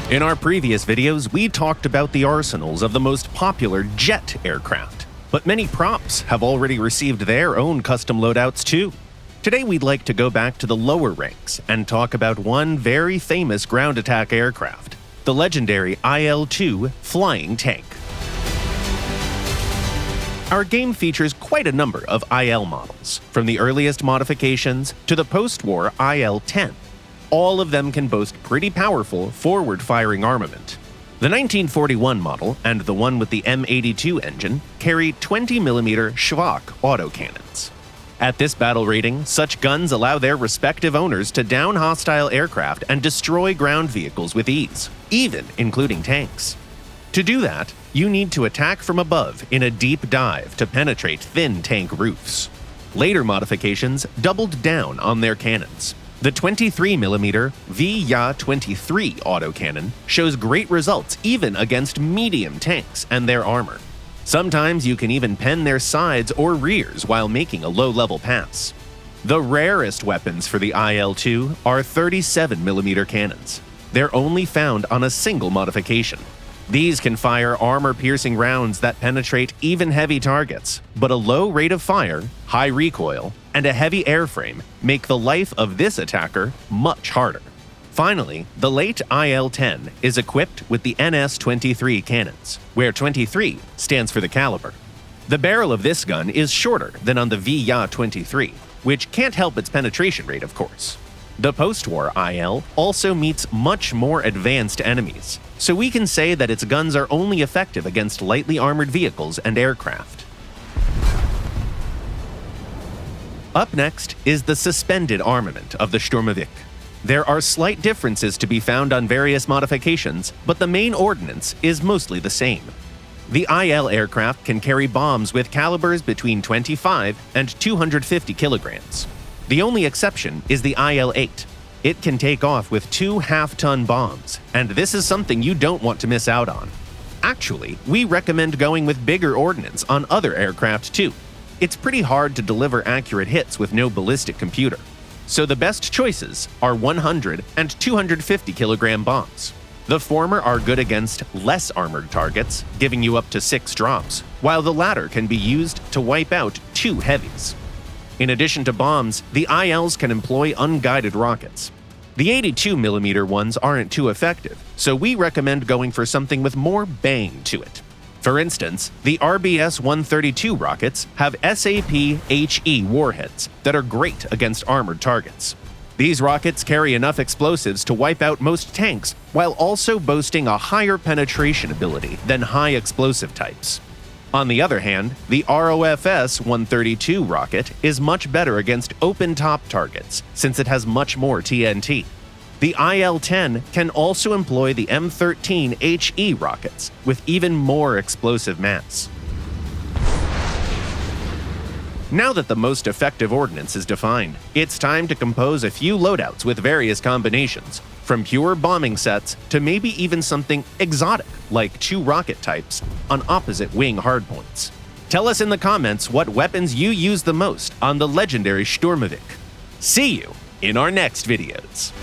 In our previous videos, we talked about the arsenals of the most popular jet aircraft, but many props have already received their own custom loadouts too. Today we'd like to go back to the lower ranks and talk about one very famous ground attack aircraft, the legendary IL-2 flying tank. Our game features quite a number of IL models, from the earliest modifications to the post-war IL-10. All of them can boast pretty powerful forward-firing armament. The 1941 model and the one with the M82 engine carry 20mm Schwach autocannons. At this battle rating, such guns allow their respective owners to down hostile aircraft and destroy ground vehicles with ease, even including tanks. To do that, you need to attack from above in a deep dive to penetrate thin tank roofs. Later modifications doubled down on their cannons. The 23mm VYA-23 autocannon shows great results even against medium tanks and their armor. Sometimes you can even pen their sides or rears while making a low-level pass. The rarest weapons for the IL-2 are 37mm cannons. They're only found on a single modification. These can fire armor-piercing rounds that penetrate even heavy targets, but a low rate of fire, high recoil, and a heavy airframe make the life of this attacker much harder. Finally, the late IL-10 is equipped with the NS-23 cannons, where 23 stands for the caliber. The barrel of this gun is shorter than on the VYA-23, which can't help its penetration rate, of course. The post-war IL also meets much more advanced enemies, so we can say that its guns are only effective against lightly armored vehicles and aircraft. Up next is the suspended armament of the Shturmovik. There are slight differences to be found on various modifications, but the main ordnance is mostly the same. The IL aircraft can carry bombs with calibers between 25 and 250 kilograms. The only exception is the IL-8. It can take off with 2 half-ton bombs, and this is something you don't want to miss out on. Actually, we recommend going with bigger ordnance on other aircraft too. It's pretty hard to deliver accurate hits with no ballistic computer. So the best choices are 100 and 250 kilogram bombs. The former are good against less armored targets, giving you up to 6 drops, while the latter can be used to wipe out 2 heavies. In addition to bombs, the ILs can employ unguided rockets. The 82mm ones aren't too effective, so we recommend going for something with more bang to it. For instance, the RBS-132 rockets have SAP-HE warheads that are great against armored targets. These rockets carry enough explosives to wipe out most tanks while also boasting a higher penetration ability than high explosive types. On the other hand, the ROFS-132 rocket is much better against open-top targets since it has much more TNT. The IL-10 can also employ the M13HE rockets with even more explosive mass. Now that the most effective ordnance is defined, it's time to compose a few loadouts with various combinations, from pure bombing sets to maybe even something exotic like 2 rocket types on opposite wing hardpoints. Tell us in the comments what weapons you use the most on the legendary Shturmovik. See you in our next videos.